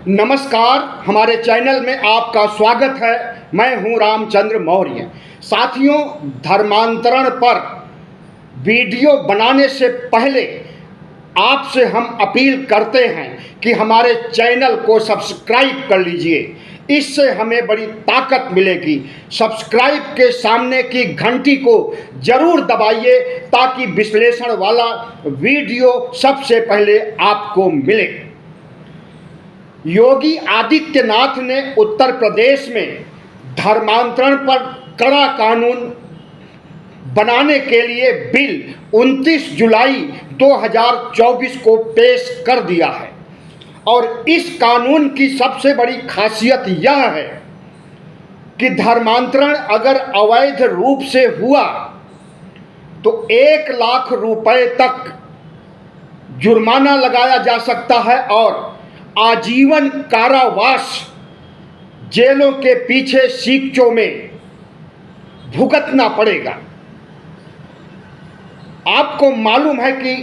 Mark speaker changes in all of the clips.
Speaker 1: नमस्कार, हमारे चैनल में आपका स्वागत है। मैं हूं रामचंद्र मौर्य। साथियों, धर्मांतरण पर वीडियो बनाने से पहले आपसे हम अपील करते हैं कि हमारे चैनल को सब्सक्राइब कर लीजिए। इससे हमें बड़ी ताकत मिलेगी। सब्सक्राइब के सामने की घंटी को जरूर दबाइए ताकि विश्लेषण वाला वीडियो सबसे पहले आपको मिले। योगी आदित्यनाथ ने उत्तर प्रदेश में धर्मांतरण पर कड़ा कानून बनाने के लिए बिल 29 जुलाई 2024 को पेश कर दिया है। और इस कानून की सबसे बड़ी खासियत यह है कि धर्मांतरण अगर अवैध रूप से हुआ तो 1 लाख रुपए तक जुर्माना लगाया जा सकता है और आजीवन कारावास जेलों के पीछे सीकचों में भुगतना पड़ेगा। आपको मालूम है कि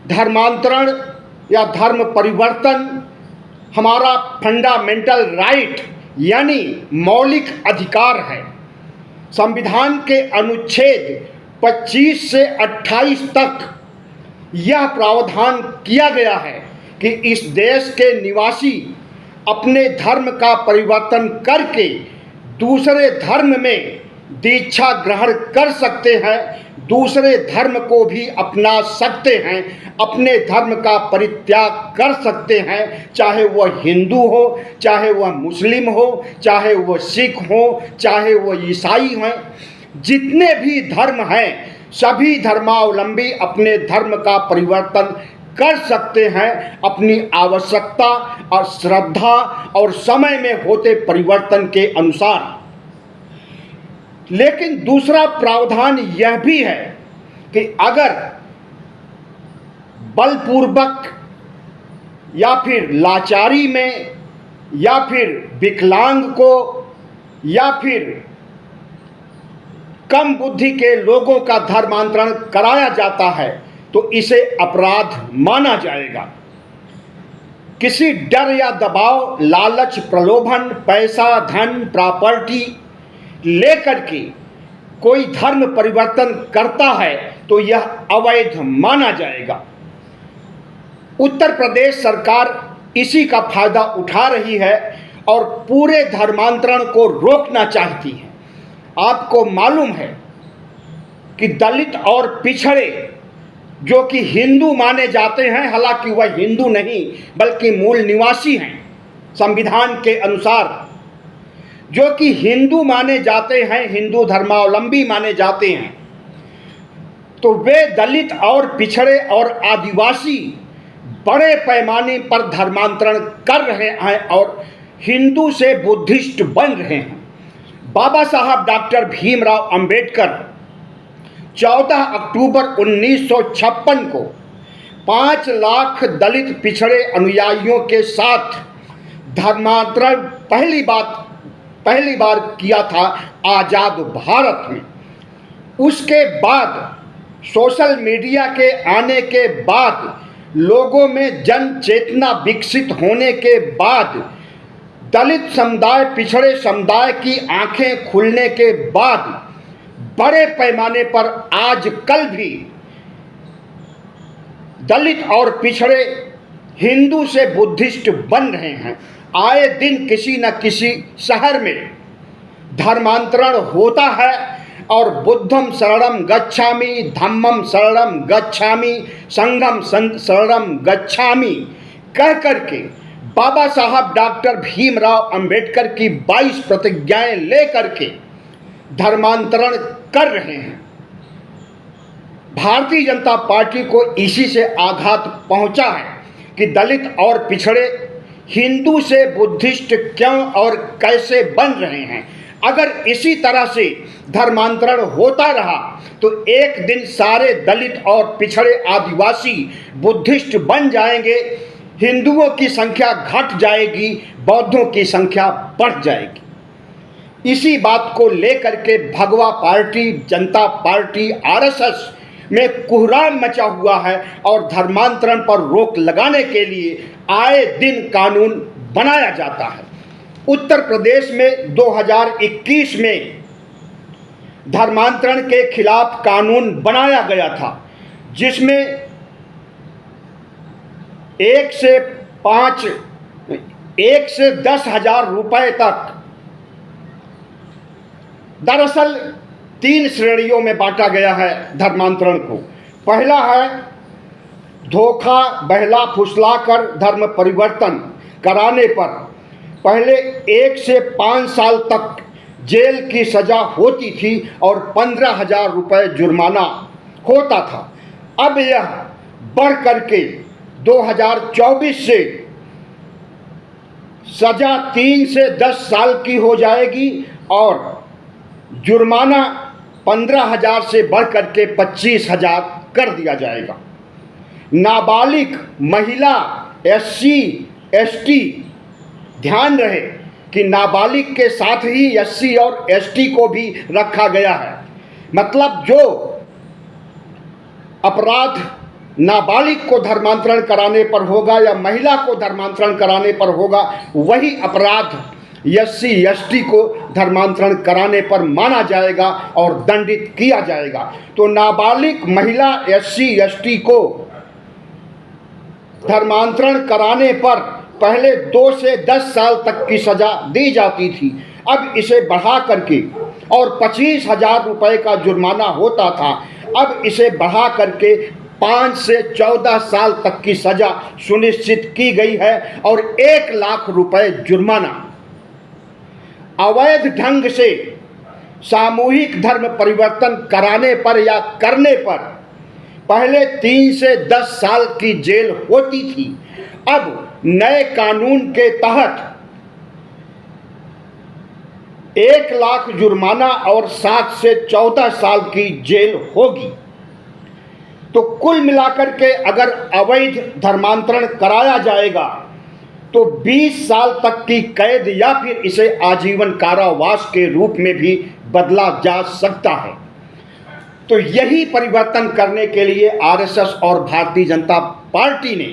Speaker 1: धर्मांतरण या धर्म परिवर्तन हमारा फंडामेंटल राइट यानी मौलिक अधिकार है। संविधान के अनुच्छेद 25 से 28 तक यह प्रावधान किया गया है कि इस देश के निवासी अपने धर्म का परिवर्तन करके दूसरे धर्म में दीक्षा ग्रहण कर सकते हैं, दूसरे धर्म को भी अपना सकते हैं, अपने धर्म का परित्याग कर सकते हैं, चाहे वह हिंदू हो, चाहे वह मुस्लिम हो, चाहे वह सिख हो, चाहे वह ईसाई हैं। जितने भी धर्म हैं सभी धर्मावलंबी अपने धर्म का परिवर्तन कर सकते हैं अपनी आवश्यकता और श्रद्धा और समय में होते परिवर्तन के अनुसार। लेकिन दूसरा प्रावधान यह भी है कि अगर बलपूर्वक या फिर लाचारी में या फिर विकलांग को या फिर कम बुद्धि के लोगों का धर्मांतरण कराया जाता है तो इसे अपराध माना जाएगा। किसी डर या दबाव, लालच, प्रलोभन, पैसा, धन, प्रॉपर्टी लेकर के कोई धर्म परिवर्तन करता है तो यह अवैध माना जाएगा। उत्तर प्रदेश सरकार इसी का फायदा उठा रही है और पूरे धर्मांतरण को रोकना चाहती है। आपको मालूम है कि दलित और पिछड़े जो कि हिंदू माने जाते हैं, हालांकि वह हिंदू नहीं बल्कि मूल निवासी हैं, संविधान के अनुसार जो कि हिंदू माने जाते हैं, हिंदू धर्मावलंबी माने जाते हैं, तो वे दलित और पिछड़े और आदिवासी बड़े पैमाने पर धर्मांतरण कर रहे हैं और हिंदू से बुद्धिस्ट बन रहे हैं। बाबा साहब डॉक्टर भीमराव अंबेडकर 14 अक्टूबर 1956 को 5 लाख दलित पिछड़े अनुयायियों के साथ धर्मांतरण पहली बार किया था आज़ाद भारत में। उसके बाद सोशल मीडिया के आने के बाद, लोगों में जन चेतना विकसित होने के बाद, दलित समुदाय, पिछड़े समुदाय की आंखें खुलने के बाद बड़े पैमाने पर आजकल भी दलित और पिछड़े हिंदू से बुद्धिस्ट बन रहे हैं। आए दिन किसी न किसी शहर में धर्मांतरण होता है और बुद्धम शरणम गच्छामि, धम्मम शरणम गच्छामि, संघम शरणम गच्छामि कह करके बाबा साहब डॉक्टर भीमराव अंबेडकर की 22 प्रतिज्ञाएं लेकर के धर्मांतरण कर रहे हैं। भारतीय जनता पार्टी को इसी से आघात पहुंचा है कि दलित और पिछड़े हिंदू से बुद्धिस्ट क्यों और कैसे बन रहे हैं। अगर इसी तरह से धर्मांतरण होता रहा तो एक दिन सारे दलित और पिछड़े आदिवासी बुद्धिस्ट बन जाएंगे, हिंदुओं की संख्या घट जाएगी, बौद्धों की संख्या बढ़ जाएगी। इसी बात को लेकर के भगवा पार्टी, जनता पार्टी, आरएसएस में कोहराम मचा हुआ है और धर्मांतरण पर रोक लगाने के लिए आए दिन कानून बनाया जाता है। उत्तर प्रदेश में 2021 में धर्मांतरण के खिलाफ कानून बनाया गया था, जिसमें 1 से 10,000 रुपए तक, दरअसल 3 श्रेणियों में बांटा गया है धर्मांतरण को। पहला है धोखा, बहला, फुसलाकर धर्म परिवर्तन कराने पर पहले 1 से 5 साल तक जेल की सजा होती थी और 15,000 रुपये जुर्माना होता था। अब यह बढ़ करके 2024 से सजा 3 से 10 साल की हो जाएगी और जुर्माना 15,000 से बढ़कर के 25,000 कर दिया जाएगा। नाबालिग महिला, SC, ST, ध्यान रहे कि नाबालिग के साथ ही SC और ST को भी रखा गया है। मतलब जो अपराध नाबालिग को धर्मांतरण कराने पर होगा या महिला को धर्मांतरण कराने पर होगा, वही अपराध SC, ST को धर्मांतरण कराने पर माना जाएगा और दंडित किया जाएगा। तो नाबालिग महिला, SC, ST को धर्मांतरण कराने पर पहले 2 से 10 साल तक की सजा दी जाती थी। अब इसे बढ़ा करके और 25,000 रुपये का जुर्माना होता था, अब इसे बढ़ा करके 5 से 14 साल तक की सजा सुनिश्चित की गई है और 1 लाख रुपए जुर्माना। अवैध ढंग से सामूहिक धर्म परिवर्तन कराने पर या करने पर पहले 3 से 10 साल की जेल होती थी। अब नए कानून के तहत 1 लाख जुर्माना और 7 से 14 साल की जेल होगी। तो कुल मिलाकर के अगर अवैध धर्मांतरण कराया जाएगा तो 20 साल तक की कैद या फिर इसे आजीवन कारावास के रूप में भी बदला जा सकता है। तो यही परिवर्तन करने के लिए RSS और भारतीय जनता पार्टी ने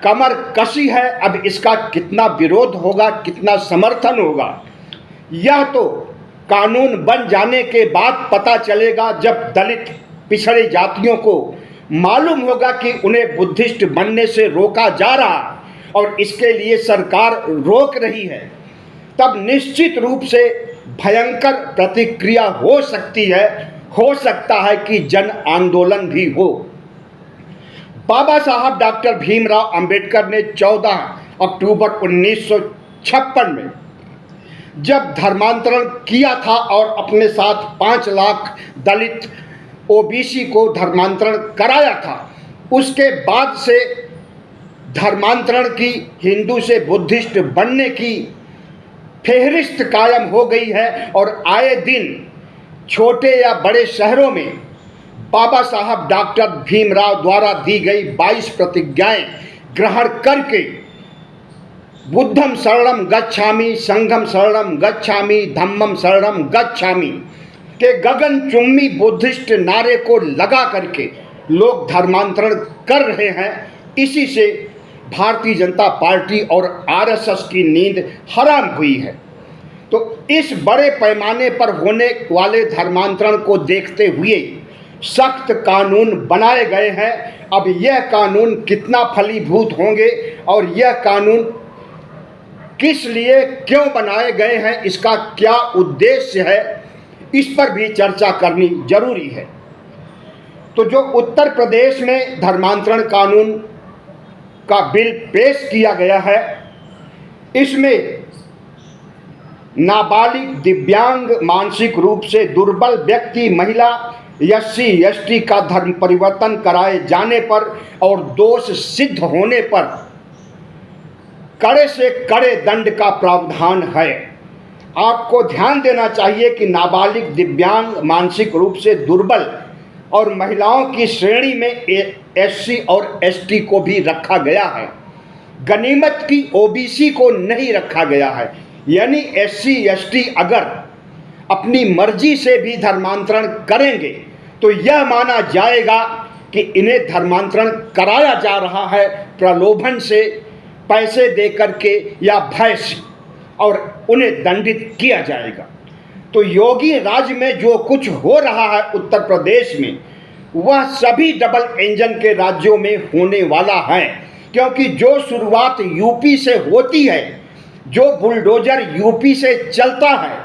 Speaker 1: कमर कसी है। अब इसका कितना विरोध होगा, कितना समर्थन होगा, यह तो कानून बन जाने के बाद पता चलेगा, जब दलित पिछड़ी जातियों को मालूम होगा कि उन्हें बुद्धिस्ट बनने से रोका जा रहा और इसके लिए सरकार रोक रही है। तब निश्चित रूप से भयंकर प्रतिक्रिया हो सकती है, हो सकता है कि जन आंदोलन भी हो। बाबा साहब डॉक्टर भीमराव अंबेडकर ने 14 अक्टूबर 1956 में जब धर्मांतरण किया था और अपने साथ 5 लाख दलित OBC को धर्मांतरण कराया था, उसके बाद से धर्मांतरण की, हिंदू से बुद्धिस्ट बनने की फेहरिस्त कायम हो गई है और आए दिन छोटे या बड़े शहरों में बाबा साहब डॉक्टर भीमराव द्वारा दी गई 22 प्रतिज्ञाएं ग्रहण करके बुद्धम शरणम गच्छामि, संघम शरणम गच्छामि, धम्मम शरणम गच्छामि के गगनचुम्बी बुद्धिस्ट नारे को लगा करके लोग धर्मांतरण कर रहे हैं। इसी से भारतीय जनता पार्टी और RSS की नींद हराम हुई है। तो इस बड़े पैमाने पर होने वाले धर्मांतरण को देखते हुए सख्त कानून बनाए गए हैं। अब यह कानून कितना फलीभूत होंगे और यह कानून किस लिए क्यों बनाए गए हैं, इसका क्या उद्देश्य है, इस पर भी चर्चा करनी जरूरी है। तो जो उत्तर प्रदेश में धर्मांतरण कानून का बिल पेश किया गया है, इसमें नाबालिग, दिव्यांग, मानसिक रूप से दुर्बल व्यक्ति, महिला, SC, ST का धर्म परिवर्तन कराए जाने पर और दोष सिद्ध होने पर कड़े से कड़े दंड का प्रावधान है। आपको ध्यान देना चाहिए कि नाबालिग, दिव्यांग, मानसिक रूप से दुर्बल और महिलाओं की श्रेणी में SC और ST को भी रखा गया है। गनीमत की OBC को नहीं रखा गया है। यानी SC, ST अगर अपनी मर्जी से भी धर्मांतरण करेंगे तो यह माना जाएगा कि इन्हें धर्मांतरण कराया जा रहा है प्रलोभन से, पैसे दे करके या भय से, और उन्हें दंडित किया जाएगा। तो योगी राज्य में जो कुछ हो रहा है उत्तर प्रदेश में, वह सभी डबल इंजन के राज्यों में होने वाला है, क्योंकि जो शुरुआत यूपी से होती है, जो बुलडोजर यूपी से चलता है,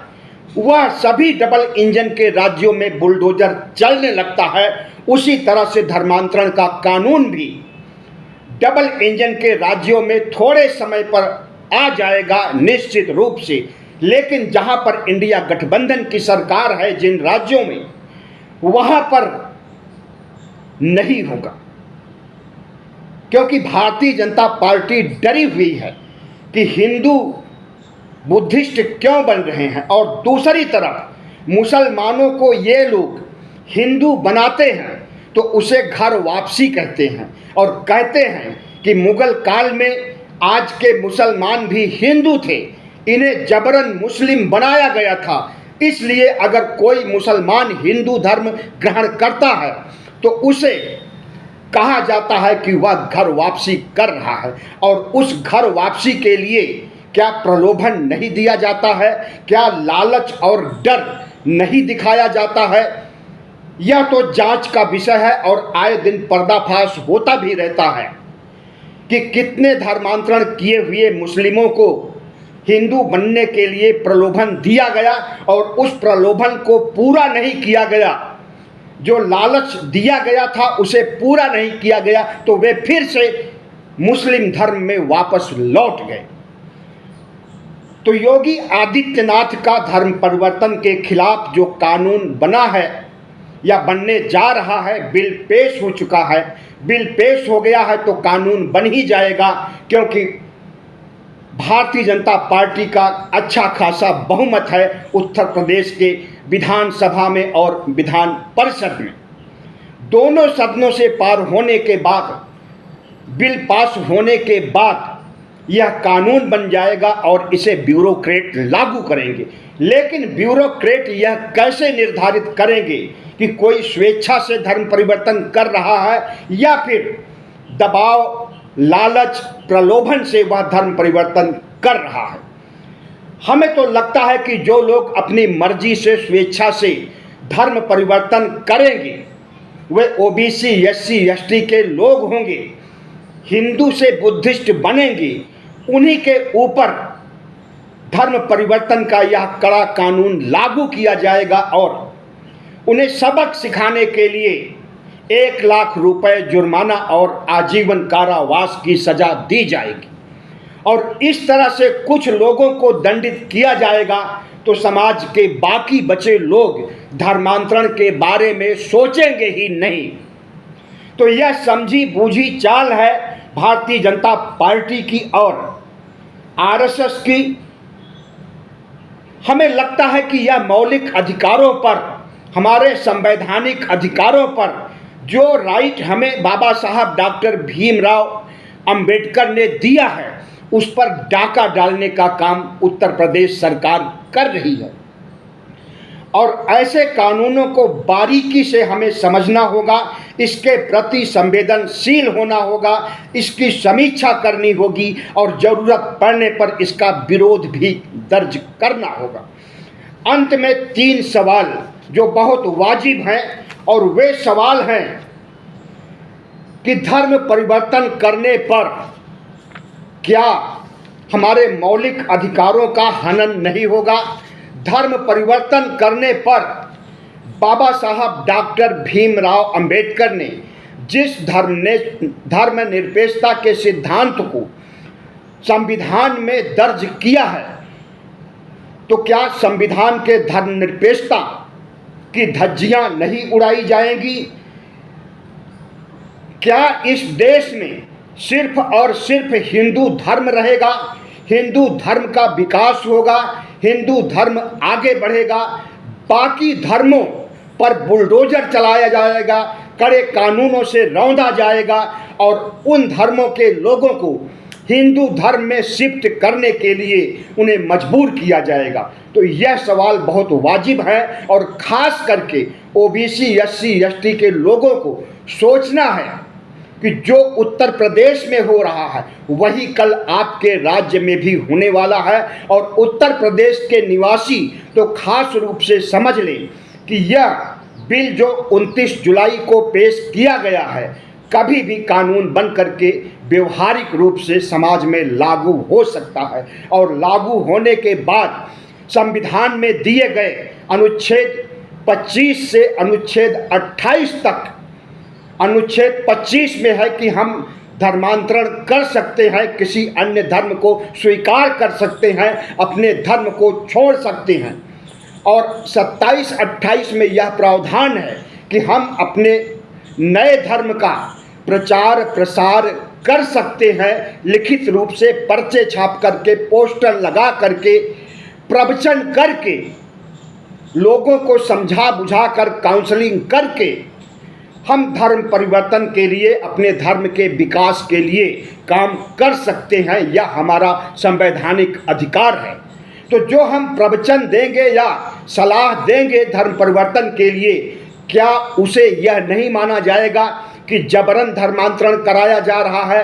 Speaker 1: वह सभी डबल इंजन के राज्यों में बुलडोजर चलने लगता है। उसी तरह से धर्मांतरण का कानून भी डबल इंजन के राज्यों में थोड़े समय पर आ जाएगा निश्चित रूप से, लेकिन जहां पर इंडिया गठबंधन की सरकार है जिन राज्यों में, वहां पर नहीं होगा, क्योंकि भारतीय जनता पार्टी डरी हुई है कि हिंदू बुद्धिस्ट क्यों बन रहे हैं, और दूसरी तरफ मुसलमानों को ये लोग हिंदू बनाते हैं तो उसे घर वापसी कहते हैं, और कहते हैं कि मुगल काल में आज के मुसलमान भी हिंदू थे, इन्हें जबरन मुस्लिम बनाया गया था, इसलिए अगर कोई मुसलमान हिंदू धर्म ग्रहण करता है तो उसे कहा जाता है कि वह घर वापसी कर रहा है। और उस घर वापसी के लिए क्या प्रलोभन नहीं दिया जाता है, क्या लालच और डर नहीं दिखाया जाता है? यह तो जांच का विषय है, और आए दिन पर्दाफाश होता भी रहता है कि कितने धर्मांतरण किए हुए मुस्लिमों को हिंदू बनने के लिए प्रलोभन दिया गया और उस प्रलोभन को पूरा नहीं किया गया, जो लालच दिया गया था उसे पूरा नहीं किया गया, तो वे फिर से मुस्लिम धर्म में वापस लौट गए। तो योगी आदित्यनाथ का धर्म परिवर्तन के खिलाफ जो कानून बना है या बनने जा रहा है, बिल पेश हो चुका है, बिल पेश हो गया है तो कानून बन ही जाएगा, क्योंकि भारतीय जनता पार्टी का अच्छा खासा बहुमत है उत्तर प्रदेश के विधानसभा में और विधान परिषद में। दोनों सदनों से पार होने के बाद, बिल पास होने के बाद यह कानून बन जाएगा और इसे ब्यूरोक्रेट लागू करेंगे। लेकिन ब्यूरोक्रेट यह कैसे निर्धारित करेंगे कि कोई स्वेच्छा से धर्म परिवर्तन कर रहा है या फिर दबाव, लालच, प्रलोभन से वह धर्म परिवर्तन कर रहा है? हमें तो लगता है कि जो लोग अपनी मर्जी से, स्वेच्छा से धर्म परिवर्तन करेंगे वे ओबीसी, एससी, एसटी के लोग होंगे, हिंदू से बुद्धिस्ट बनेंगे, उन्हीं के ऊपर धर्म परिवर्तन का यह कड़ा कानून लागू किया जाएगा और उन्हें सबक सिखाने के लिए 1 लाख रुपए जुर्माना और आजीवन कारावास की सजा दी जाएगी। और इस तरह से कुछ लोगों को दंडित किया जाएगा तो समाज के बाकी बचे लोग धर्मांतरण के बारे में सोचेंगे ही नहीं। तो यह समझी बूझी चाल है भारतीय जनता पार्टी की और आरएसएस की। हमें लगता है कि यह मौलिक अधिकारों पर, हमारे संवैधानिक अधिकारों पर जो राइट हमें बाबा साहब डॉक्टर भीमराव अंबेडकर ने दिया है, उस पर डाका डालने का काम उत्तर प्रदेश सरकार कर रही है। और ऐसे कानूनों को बारीकी से हमें समझना होगा, इसके प्रति संवेदनशील होना होगा, इसकी समीक्षा करनी होगी और ज़रूरत पड़ने पर इसका विरोध भी दर्ज करना होगा। अंत में 3 सवाल जो बहुत वाजिब हैं, और वे सवाल हैं कि धर्म परिवर्तन करने पर क्या हमारे मौलिक अधिकारों का हनन नहीं होगा? धर्म परिवर्तन करने पर बाबा साहब डॉक्टर भीमराव अंबेडकर ने जिस धर्मनिरपेक्षता के सिद्धांत को संविधान में दर्ज किया है, तो क्या संविधान के धर्मनिरपेक्षता की धज्जियां नहीं उड़ाई जाएंगी? क्या इस देश में सिर्फ और सिर्फ हिंदू धर्म रहेगा, हिंदू धर्म का विकास होगा, हिंदू धर्म आगे बढ़ेगा, बाकी धर्मों पर बुलडोजर चलाया जाएगा, कड़े कानूनों से रौंदा जाएगा और उन धर्मों के लोगों को हिंदू धर्म में शिफ्ट करने के लिए उन्हें मजबूर किया जाएगा। तो यह सवाल बहुत वाजिब है और ख़ास करके ओबीसी एससी एसटी के लोगों को सोचना है कि जो उत्तर प्रदेश में हो रहा है वही कल आपके राज्य में भी होने वाला है। और उत्तर प्रदेश के निवासी तो खास रूप से समझ लें कि यह बिल जो 29 जुलाई को पेश किया गया है कभी भी कानून बन करके व्यवहारिक रूप से समाज में लागू हो सकता है। और लागू होने के बाद संविधान में दिए गए अनुच्छेद 25 से अनुच्छेद 28 तक, अनुच्छेद 25 में है कि हम धर्मांतरण कर सकते हैं, किसी अन्य धर्म को स्वीकार कर सकते हैं, अपने धर्म को छोड़ सकते हैं। और 27-28 में यह प्रावधान है कि हम अपने नए धर्म का प्रचार प्रसार कर सकते हैं, लिखित रूप से पर्चे छाप करके, पोस्टर लगा करके, प्रवचन करके, लोगों को समझा बुझा कर, काउंसलिंग करके हम धर्म परिवर्तन के लिए, अपने धर्म के विकास के लिए काम कर सकते हैं। यह हमारा संवैधानिक अधिकार है। तो जो हम प्रवचन देंगे या सलाह देंगे धर्म परिवर्तन के लिए, क्या उसे यह नहीं माना जाएगा कि जबरन धर्मांतरण कराया जा रहा है?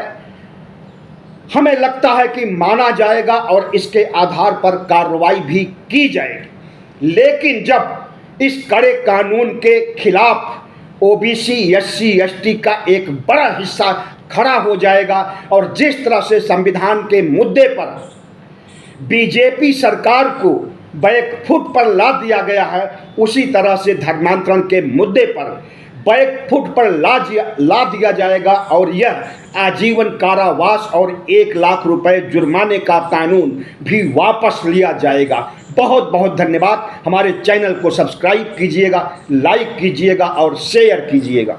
Speaker 1: हमें लगता है कि माना जाएगा और इसके आधार पर कार्रवाई भी की जाएगी। लेकिन जब इस कड़े कानून के खिलाफ ओबीसी एससी एसटी का एक बड़ा हिस्सा खड़ा हो जाएगा और जिस तरह से संविधान के मुद्दे पर बीजेपी सरकार को बैकफुट पर ला दिया गया है, उसी तरह से धर्मांतरण के मुद्दे पर बैकफुट पर ला दिया जाएगा और यह आजीवन कारावास और 1 लाख रुपए जुर्माने का कानून भी वापस लिया जाएगा। बहुत बहुत धन्यवाद। हमारे चैनल को सब्सक्राइब कीजिएगा, लाइक कीजिएगा और शेयर कीजिएगा।